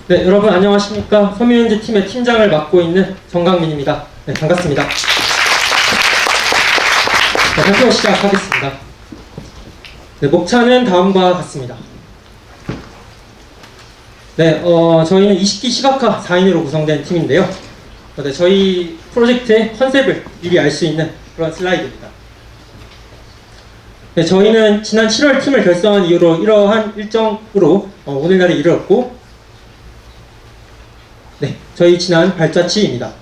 네, 여러분 안녕하십니까. 섬유현재 팀의 팀장을 맡고 있는 정강민입니다. 네, 반갑습니다. 네, 발표 시작하겠습니다. 네, 목차는 다음과 같습니다. 네, 저희는 20기 시각화 4인으로 구성된 팀인데요. 네, 저희 프로젝트의 컨셉을 미리 알 수 있는 그런 슬라이드입니다. 네, 저희는 지난 7월 팀을 결성한 이후로 이러한 일정으로 오늘날에 이르렀고, 네, 저희 지난 발자취입니다.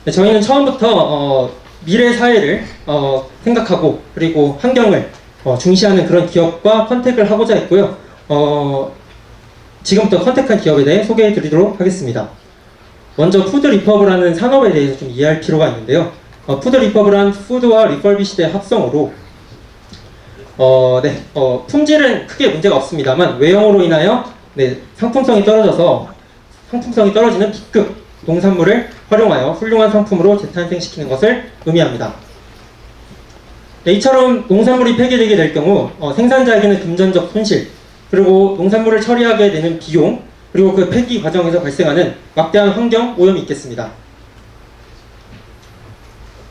네, 저희는 처음부터 미래 사회를 생각하고 그리고 환경을 중시하는 그런 기업과 컨택을 하고자 했고요. 지금부터 컨택한 기업에 대해 소개해 드리도록 하겠습니다. 먼저 푸드 리퍼브라는 산업에 대해서 좀 이해할 필요가 있는데요. 푸드 리퍼브란 푸드와 리퍼비시드의 합성어로 품질은 크게 문제가 없습니다만 외형으로 인하여 상품성이 떨어지는 B급 농산물을 활용하여 훌륭한 상품으로 재탄생시키는 것을 의미합니다. 네, 이처럼 농산물이 폐기되게 될 경우 생산자에게는 금전적 손실, 그리고 농산물을 처리하게 되는 비용, 그리고 그 폐기 과정에서 발생하는 막대한 환경 오염이 있겠습니다.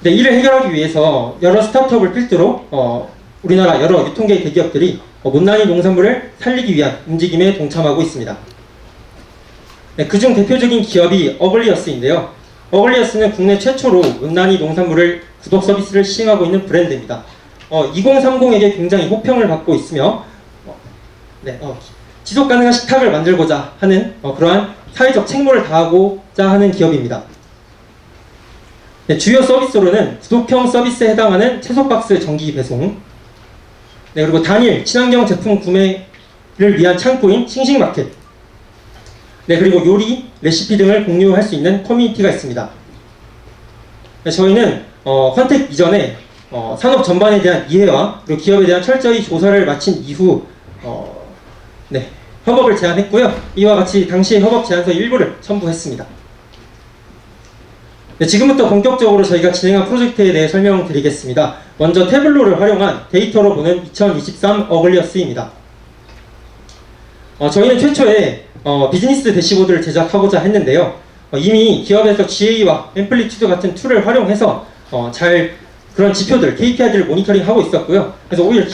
네, 이를 해결하기 위해서 여러 스타트업을 필두로 우리나라 여러 유통계 대기업들이 못난이 농산물을 살리기 위한 움직임에 동참하고 있습니다. 네, 그중 대표적인 기업이 어글리어스인데요. 어글리어스는 국내 최초로 못난이 농산물을 구독 서비스를 시행하고 있는 브랜드입니다. 2030에게 굉장히 호평을 받고 있으며 지속가능한 식탁을 만들고자 하는 그러한 사회적 책무를 다하고자 하는 기업입니다. 네, 주요 서비스로는 구독형 서비스에 해당하는 채소박스 정기 배송, 그리고 단일 친환경 제품 구매를 위한 창구인 싱싱마켓, 그리고 요리, 레시피 등을 공유할 수 있는 커뮤니티가 있습니다. 네, 저희는 컨택 이전에 산업 전반에 대한 이해와 그리고 기업에 대한 철저히 조사를 마친 이후 협업을 제안했고요. 이와 같이 당시의 협업 제안서 일부를 첨부했습니다. 네, 지금부터 본격적으로 저희가 진행한 프로젝트에 대해 설명드리겠습니다. 먼저 태블로를 활용한 데이터로 보는 2023 어글리어스입니다. 저희는 최초에 비즈니스 대시보드를 제작하고자 했는데요. 이미 기업에서 GA와 앰플리튜드 같은 툴을 활용해서 그런 지표들, KPI들을 모니터링하고 있었고요. 그래서 오히려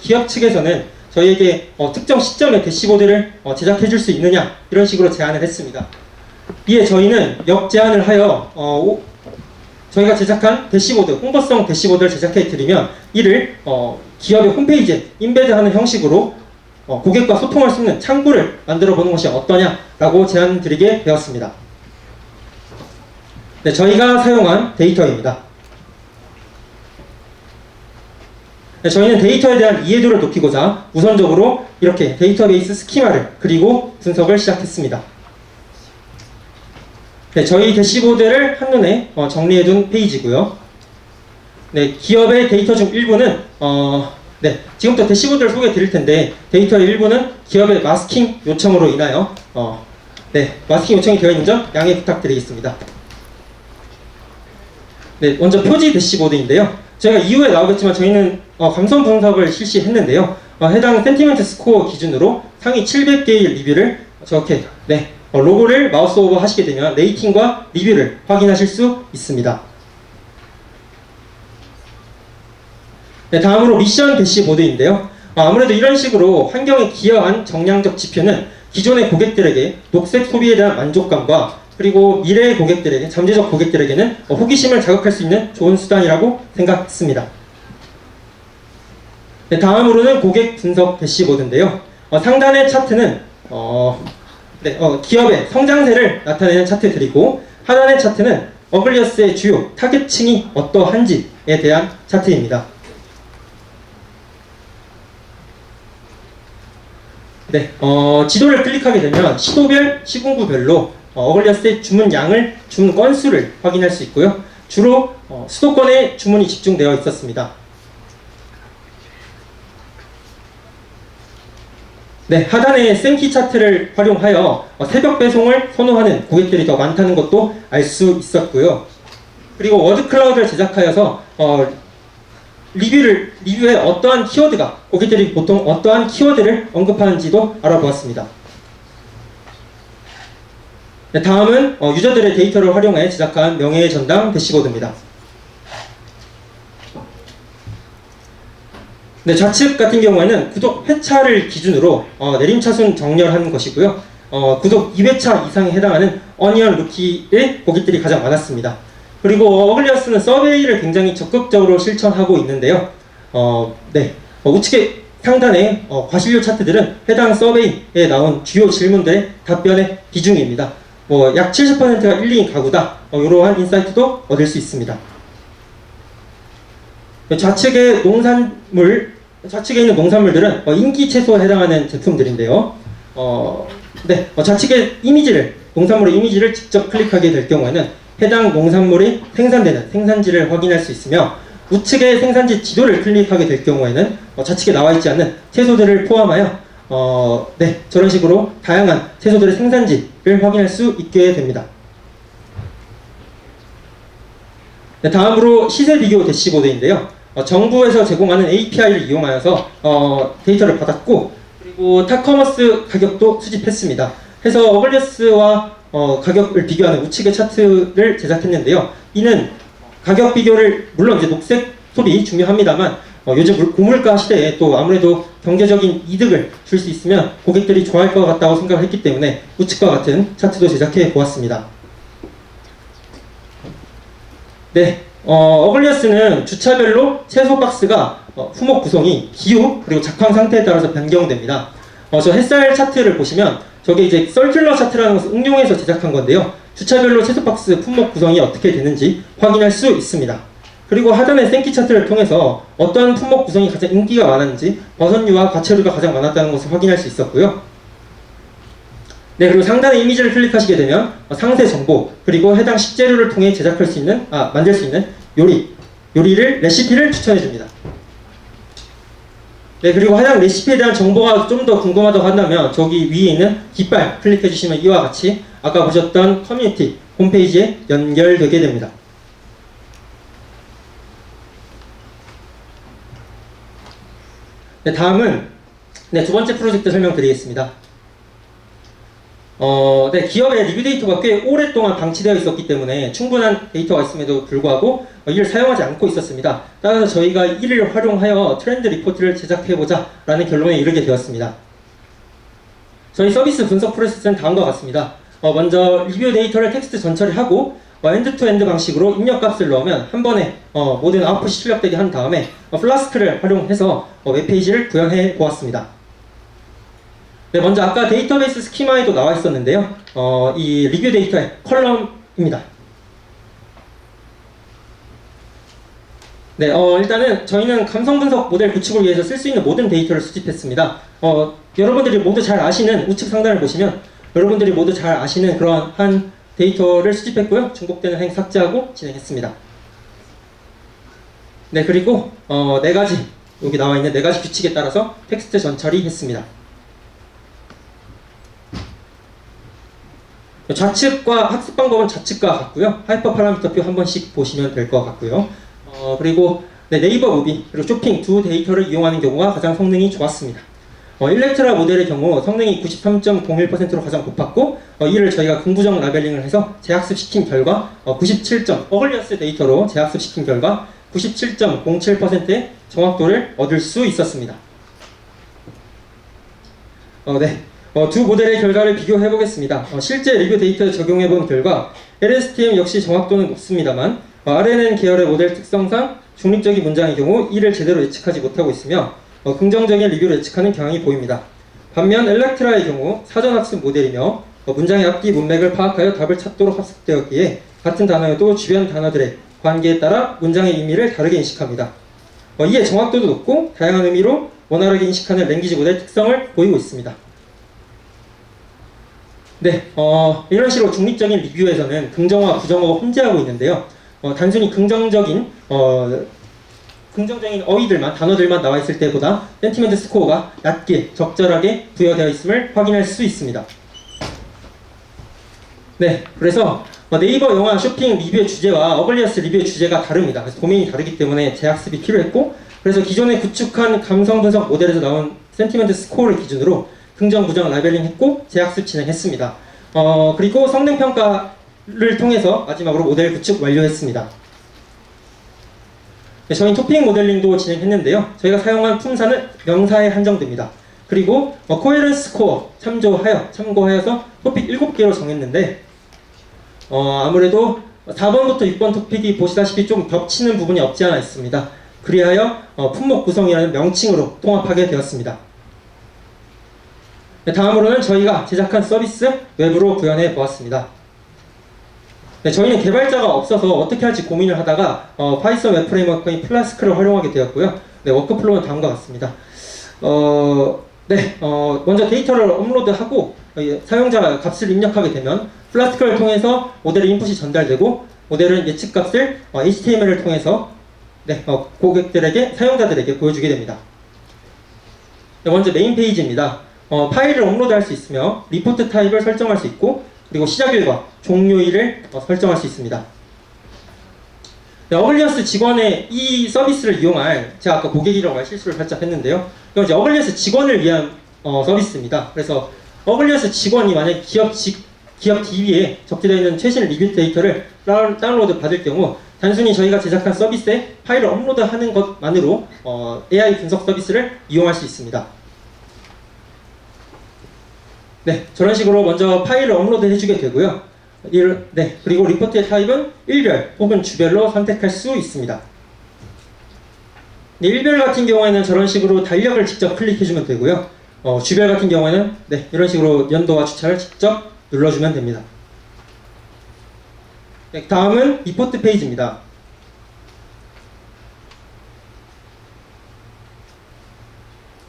기업 측에서는 저희에게 특정 시점에 대시보드를 제작해 줄 수 있느냐, 이런 식으로 제안을 했습니다. 이에 저희는 역제안을 하여 저희가 제작한 대시보드, 홍보성 대시보드를 제작해 드리면 이를 기업의 홈페이지에 인베드하는 형식으로 고객과 소통할 수 있는 창구를 만들어 보는 것이 어떠냐라고 제안 드리게 되었습니다. 네, 저희가 사용한 데이터입니다. 네, 저희는 데이터에 대한 이해도를 높이고자 우선적으로 이렇게 데이터베이스 스키마를 그리고 분석을 시작했습니다. 네, 저희 대시보드를 한눈에 정리해둔 페이지고요. 네, 기업의 데이터 중 일부는 지금부터 대시보드를 소개해 드릴 텐데, 데이터의 일부는 기업의 마스킹 요청으로 인하여 마스킹 요청이 되어 있는 점 양해 부탁드리겠습니다. 네, 먼저 표지 대시보드인데요. 저희가 이후에 나오겠지만 저희는 감성 분석을 실시했는데요. 해당 센티멘트 스코어 기준으로 상위 700개의 리뷰를 저렇게 로고를 마우스 오버 하시게 되면 레이팅과 리뷰를 확인하실 수 있습니다. 네, 다음으로 미션 대시보드인데요. 아무래도 이런 식으로 환경에 기여한 정량적 지표는 기존의 고객들에게 녹색 소비에 대한 만족감과 그리고 미래의 고객들에게, 잠재적 고객들에게는 호기심을 자극할 수 있는 좋은 수단이라고 생각했습니다. 네, 다음으로는 고객 분석 대시보드인데요. 상단의 차트는 기업의 성장세를 나타내는 차트들이고, 하단의 차트는 어글리어스의 주요 타겟층이 어떠한지에 대한 차트입니다. 지도를 클릭하게 되면 시도별, 시군구별로 어글리어스의 주문 양을, 주문 건수를 확인할 수 있고요. 주로 수도권에 주문이 집중되어 있었습니다. 하단의 생키 차트를 활용하여 새벽 배송을 선호하는 고객들이 더 많다는 것도 알 수 있었고요. 그리고 워드 클라우드를 제작하여서 리뷰에 어떠한 키워드가, 고객들이 보통 어떠한 키워드를 언급하는지도 알아보았습니다. 네, 다음은 유저들의 데이터를 활용해 제작한 명예의 전당 대시보드입니다. 네, 좌측 같은 경우에는 구독 회차를 기준으로 내림차순 정렬한 것이고요. 구독 2회차 이상에 해당하는 어니언 루키의 고객들이 가장 많았습니다. 그리고 어글리어스는 서베이를 굉장히 적극적으로 실천하고 있는데요. 우측의 상단의 과실료 차트들은 해당 서베이에 나온 주요 질문들의 답변의 비중입니다. 약 70%가 1, 2인 가구다. 이러한 인사이트도 얻을 수 있습니다. 좌측에 있는 농산물들은 인기 채소에 해당하는 제품들인데요. 좌측의 농산물의 이미지를 직접 클릭하게 될 경우에는 해당 농산물이 생산되는 생산지를 확인할 수 있으며, 우측의 생산지 지도를 클릭하게 될 경우에는 좌측에 나와 있지 않는 채소들을 포함하여 저런 식으로 다양한 채소들의 생산지를 확인할 수 있게 됩니다. 네, 다음으로 시세 비교 대시보드인데요. 정부에서 제공하는 API를 이용하여서 데이터를 받았고, 그리고 탑커머스 가격도 수집했습니다. 해서 어글리어스와 가격을 비교하는 우측의 차트를 제작했는데요. 이는 가격 비교를, 물론 이제 녹색 톱이 중요합니다만, 요즘 고물가 시대에 또 아무래도 경제적인 이득을 줄 수 있으면 고객들이 좋아할 것 같다고 생각을 했기 때문에 우측과 같은 차트도 제작해 보았습니다. 네, 어글리어스는 주차별로 채소 박스가 품목 구성이 기후 그리고 작황 상태에 따라서 변경됩니다. 저 햇살 차트를 보시면 저게 이제 서큘러 차트라는 것을 응용해서 제작한 건데요. 주차별로 채소 박스 품목 구성이 어떻게 되는지 확인할 수 있습니다. 그리고 하단의 생키 차트를 통해서 어떤 품목 구성이 가장 인기가 많았는지, 버섯류와 과채류가 가장 많았다는 것을 확인할 수 있었고요. 네, 그리고 상단의 이미지를 클릭하시게 되면 상세 정보, 그리고 해당 식재료를 통해 만들 수 있는 레시피를 추천해 줍니다. 네, 그리고 해당 레시피에 대한 정보가 좀 더 궁금하다고 한다면 저기 위에 있는 깃발 클릭해 주시면 이와 같이 아까 보셨던 커뮤니티 홈페이지에 연결되게 됩니다. 네, 다음은 두 번째 프로젝트 설명드리겠습니다. 기업의 리뷰 데이터가 꽤 오랫동안 방치되어 있었기 때문에 충분한 데이터가 있음에도 불구하고 이를 사용하지 않고 있었습니다. 따라서 저희가 이를 활용하여 트렌드 리포트를 제작해보자 라는 결론에 이르게 되었습니다. 저희 서비스 분석 프로세스는 다음과 같습니다. 먼저 리뷰 데이터를 텍스트 전처리하고 엔드-투-엔드 방식으로 입력값을 넣으면 한 번에 모든 아웃풋이 출력되게 한 다음에 플라스크를 활용해서 웹페이지를 구현해 보았습니다. 네, 먼저 아까 데이터베이스 스키마에도 나와 있었는데요. 이 리뷰 데이터의 컬럼입니다. 네, 일단은 저희는 감성 분석 모델 구축을 위해서 쓸 수 있는 모든 데이터를 수집했습니다. 여러분들이 모두 잘 아시는 우측 상단을 보시면 여러분들이 모두 잘 아시는 그러한 데이터를 수집했고요. 중복되는 행 삭제하고 진행했습니다. 네, 그리고 여기 나와 있는 4가지 규칙에 따라서 텍스트 전처리했습니다. 좌측과 학습 방법은 좌측과 같고요. 하이퍼 파라미터표 한 번씩 보시면 될 것 같고요. 그리고 네이버 무비 그리고 쇼핑 두 데이터를 이용하는 경우가 가장 성능이 좋았습니다. 일렉트라 모델의 경우 성능이 93.01%로 가장 높았고, 이를 저희가 긍부정 라벨링을 해서 재학습시킨 결과 어글리어스 데이터로 재학습시킨 결과 97.07%의 정확도를 얻을 수 있었습니다. 두 모델의 결과를 비교해 보겠습니다. 실제 리뷰 데이터에 적용해 본 결과 LSTM 역시 정확도는 높습니다만 RNN 계열의 모델 특성상 중립적인 문장의 경우 이를 제대로 예측하지 못하고 있으며 긍정적인 리뷰를 예측하는 경향이 보입니다. 반면 엘렉트라의 경우 사전학습 모델이며 문장의 앞뒤 문맥을 파악하여 답을 찾도록 학습되었기에 같은 단어여도 주변 단어들의 관계에 따라 문장의 의미를 다르게 인식합니다. 이에 정확도도 높고 다양한 의미로 원활하게 인식하는 랭귀지 모델 특성을 보이고 있습니다. 네, 이런 식으로 중립적인 리뷰에서는 긍정어와 부정어가 혼재하고 있는데요. 단순히 긍정적인 어휘들만, 단어들만 나와 있을 때보다 센티멘트 스코어가 낮게, 적절하게 부여되어 있음을 확인할 수 있습니다. 네, 그래서 네이버 영화 쇼핑 리뷰의 주제와 어글리어스 리뷰의 주제가 다릅니다. 그래서 도메인이 다르기 때문에 재학습이 필요했고, 그래서 기존에 구축한 감성 분석 모델에서 나온 센티멘트 스코어를 기준으로 긍정, 부정 라벨링 했고 재학습 진행했습니다. 그리고 성능 평가를 통해서 마지막으로 모델 구축 완료했습니다. 네, 저희 토픽 모델링도 진행했는데요. 저희가 사용한 품사는 명사에 한정됩니다. 그리고 코헤런스 스코어 참고하여서 토픽 7개로 정했는데 아무래도 4번부터 6번 토픽이 보시다시피 좀 겹치는 부분이 없지 않아 있습니다. 그리하여 품목 구성이라는 명칭으로 통합하게 되었습니다. 네, 다음으로는 저희가 제작한 서비스 외부로 구현해 보았습니다. 네, 저희는 개발자가 없어서 어떻게 할지 고민을 하다가 파이썬 웹 프레임워크인 플라스크를 활용하게 되었고요. 네, 워크플로우는 다음과 같습니다. 먼저 데이터를 업로드하고 사용자 값을 입력하게 되면 플라스크를 통해서 모델의 인풋이 전달되고 모델은 예측값을 HTML을 통해서 고객들에게, 사용자들에게 보여주게 됩니다. 네, 먼저 메인 페이지입니다. 파일을 업로드할 수 있으며 리포트 타입을 설정할 수 있고 그리고 시작일과 종료일을 설정할 수 있습니다. 네, 어글리언스 직원의 이 서비스를 이용할, 제가 아까 고객이라고 할 실수를 살짝 했는데요. 이건 이제 어글리언스 직원을 위한 서비스입니다. 그래서 어글리언스 직원이 만약 기업 DB에 적재되어 있는 최신 리뷰 데이터를 다운로드 받을 경우 단순히 저희가 제작한 서비스에 파일을 업로드하는 것만으로 AI 분석 서비스를 이용할 수 있습니다. 네, 저런 식으로 먼저 파일을 업로드 해주게 되고요. 그리고 리포트의 타입은 일별 혹은 주별로 선택할 수 있습니다. 네, 일별 같은 경우에는 저런 식으로 달력을 직접 클릭해주면 되고요. 주별 같은 경우에는 이런 식으로 연도와 주차를 직접 눌러주면 됩니다. 네, 다음은 리포트 페이지입니다.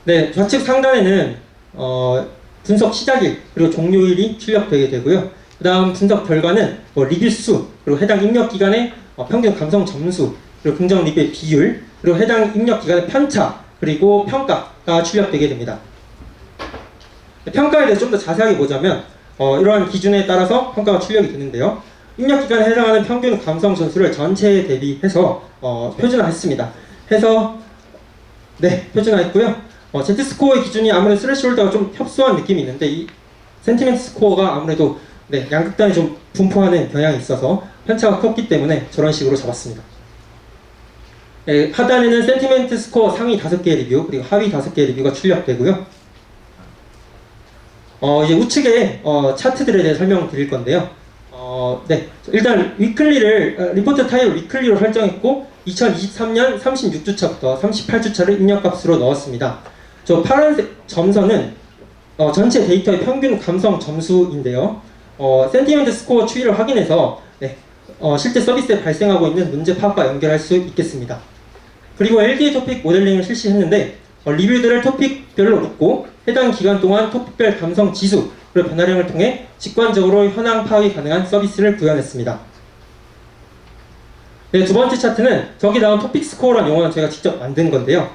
네, 좌측 상단에는 분석 시작일 그리고 종료일이 출력되게 되고요. 그 다음 분석 결과는 리뷰 수, 그리고 해당 입력 기간의 평균 감성 점수, 그리고 긍정 리뷰의 비율, 그리고 해당 입력 기간의 편차, 그리고 평가가 출력되게 됩니다. 평가에 대해서 좀 더 자세하게 보자면 이러한 기준에 따라서 평가가 출력이 되는데요. 입력 기간에 해당하는 평균 감성 점수를 전체에 대비해서 표준화했습니다. 표준화했고요. Z스코어의 기준이 아무래도 스레시홀드가 좀 협소한 느낌이 있는데 이 센티멘트 스코어가 아무래도 양극단에 좀 분포하는 경향이 있어서 편차가 컸기 때문에 저런 식으로 잡았습니다. 네, 하단에는 센티멘트 스코어 상위 5개의 리뷰 그리고 하위 5개의 리뷰가 출력되고요. 이제 우측에 차트들에 대해 설명드릴 건데요. 일단 리포트 타입을 위클리로 설정했고 2023년 36주차부터 38주차를 입력값으로 넣었습니다. 저 파란색 점선은 전체 데이터의 평균 감성 점수인데요. 센티멘트 스코어 추이를 확인해서 실제 서비스에 발생하고 있는 문제 파악과 연결할 수 있겠습니다. 그리고 LDA 토픽 모델링을 실시했는데 리뷰들을 토픽별로 묶고 해당 기간 동안 토픽별 감성 지수 그리고 변화량을 통해 직관적으로 현황 파악이 가능한 서비스를 구현했습니다. 네, 두 번째 차트는 저기 나온 토픽 스코어라는 용어는 제가 직접 만든 건데요.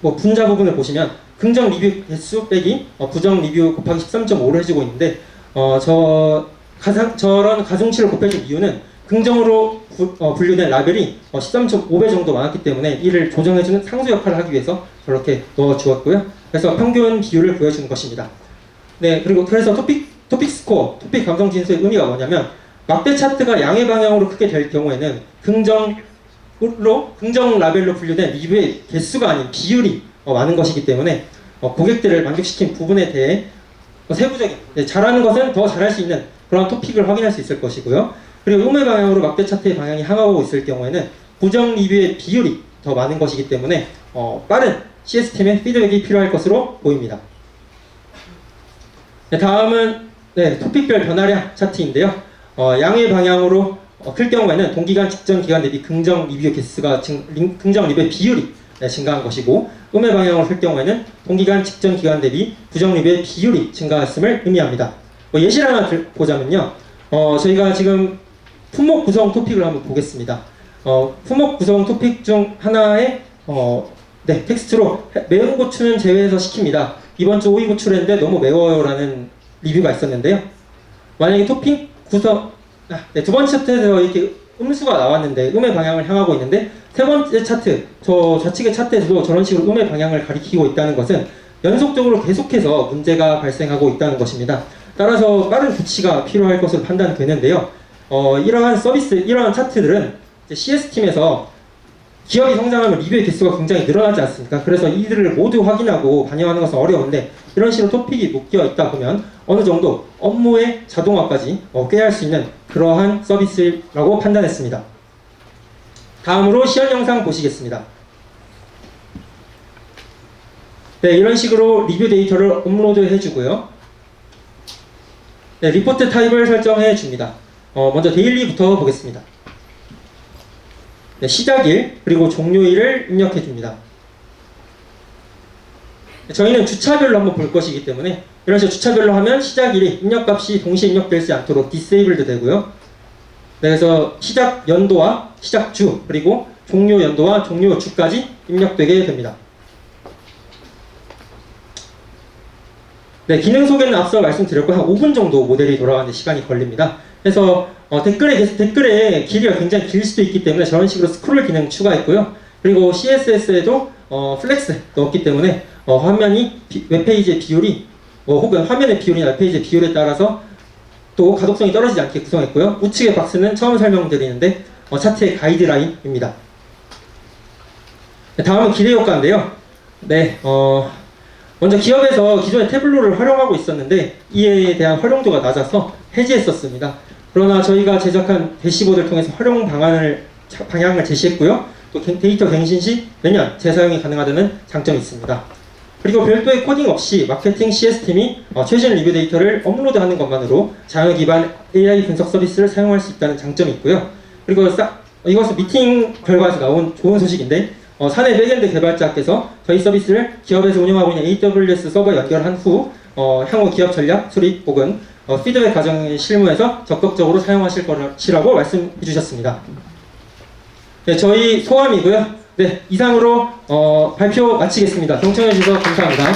분자 부분을 보시면 긍정 리뷰 개수 빼기 부정 리뷰 곱하기 13.5를 해주고 있는데 저런 가중치를 곱해준 이유는 긍정으로 분류된 라벨이 13.5배 정도 많았기 때문에 이를 조정해주는 상수 역할을 하기 위해서 저렇게 넣어주었고요. 그래서 평균 비율을 보여주는 것입니다. 네, 그래서 토픽 스코어, 토픽 감성 진수의 의미가 뭐냐면 막대 차트가 양의 방향으로 크게 될 경우에는 긍정 라벨로 분류된 리뷰의 개수가 아닌 비율이 많은 것이기 때문에 고객들을 만족시킨 부분에 대해 세부적인, 잘하는 것은 더 잘할 수 있는 그런 토픽을 확인할 수 있을 것이고요. 그리고 음의 방향으로 막대 차트의 방향이 향하고 있을 경우에는 부정 리뷰의 비율이 더 많은 것이기 때문에 빠른 시스템의 피드백이 필요할 것으로 보입니다. 다음은 토픽별 변화량 차트인데요. 양의 방향으로 클 경우에는 동기간 직전 기간 대비 긍정 리뷰 개수가 긍정 리뷰의 비율이 증가한 것이고 음의 방향으로 클 경우에는 동기간 직전 기간 대비 부정 리뷰의 비율이 증가했음을 의미합니다. 예시를 하나 보자면요. 저희가 지금 품목 구성 토픽을 한번 보겠습니다. 품목 구성 토픽 중 하나에 텍스트로 매운 고추는 제외해서 시킵니다. 이번 주 오이 고추를 했는데 너무 매워요 라는 리뷰가 있었는데요. 만약에 토핑 구성 두 번째 차트에서 이렇게 음수가 나왔는데 음의 방향을 향하고 있는데 세 번째 차트, 저 좌측의 차트에서도 저런 식으로 음의 방향을 가리키고 있다는 것은 연속적으로 계속해서 문제가 발생하고 있다는 것입니다. 따라서 빠른 조치가 필요할 것으로 판단되는데요. 이러한 차트들은 CS팀에서 기업이 성장하면 리뷰의 개수가 굉장히 늘어나지 않습니까? 그래서 이들을 모두 확인하고 반영하는 것은 어려운데 이런 식으로 토픽이 묶여 있다 보면 어느 정도 업무의 자동화까지 꾀할 수 있는 그러한 서비스라고 판단했습니다. 다음으로 시연 영상 보시겠습니다. 네, 이런 식으로 리뷰 데이터를 업로드 해주고요. 네, 리포트 타입을 설정해 줍니다. 먼저 데일리부터 보겠습니다. 네, 시작일 그리고 종료일을 입력해 줍니다. 저희는 주차별로 한번 볼 것이기 때문에 이런 식으로 주차별로 하면 시작일이 입력값이 동시에 입력되지 않도록 디세이블드 되고요. 네, 그래서 시작 연도와 시작 주 그리고 종료 연도와 종료 주까지 입력되게 됩니다. 네, 기능 소개는 앞서 말씀드렸고 한 5분 정도 모델이 돌아가는 시간이 걸립니다. 그래서 댓글에 길이가 굉장히 길 수도 있기 때문에 저런 식으로 스크롤 기능 추가했고요. 그리고 CSS에도 플렉스 넣었기 때문에 화면이 웹페이지의 비율이 혹은 화면의 비율이나 웹페이지의 비율에 따라서 또 가독성이 떨어지지 않게 구성했고요. 우측의 박스는 처음 설명드리는데 차트의 가이드라인입니다. 네, 다음은 기대 효과인데요. 네, 먼저 기업에서 기존의 태블로를 활용하고 있었는데 이에 대한 활용도가 낮아서 해지했었습니다. 그러나 저희가 제작한 대시보드를 통해서 활용 방향을 제시했고요. 또 데이터 갱신 시 매년 재사용이 가능하다는 장점이 있습니다. 그리고 별도의 코딩 없이 마케팅 CS팀이 최신 리뷰 데이터를 업로드하는 것만으로 자연 기반 AI 분석 서비스를 사용할 수 있다는 장점이 있고요. 그리고 이것은 미팅 결과에서 나온 좋은 소식인데 사내 백엔드 개발자께서 저희 서비스를 기업에서 운영하고 있는 AWS 서버에 연결한 후 향후 기업 전략 수립 혹은 피드백 과정의 실무에서 적극적으로 사용하실 것이라고 말씀해 주셨습니다. 네, 저희 소감이고요. 네, 이상으로 발표 마치겠습니다. 경청해 주셔서 감사합니다.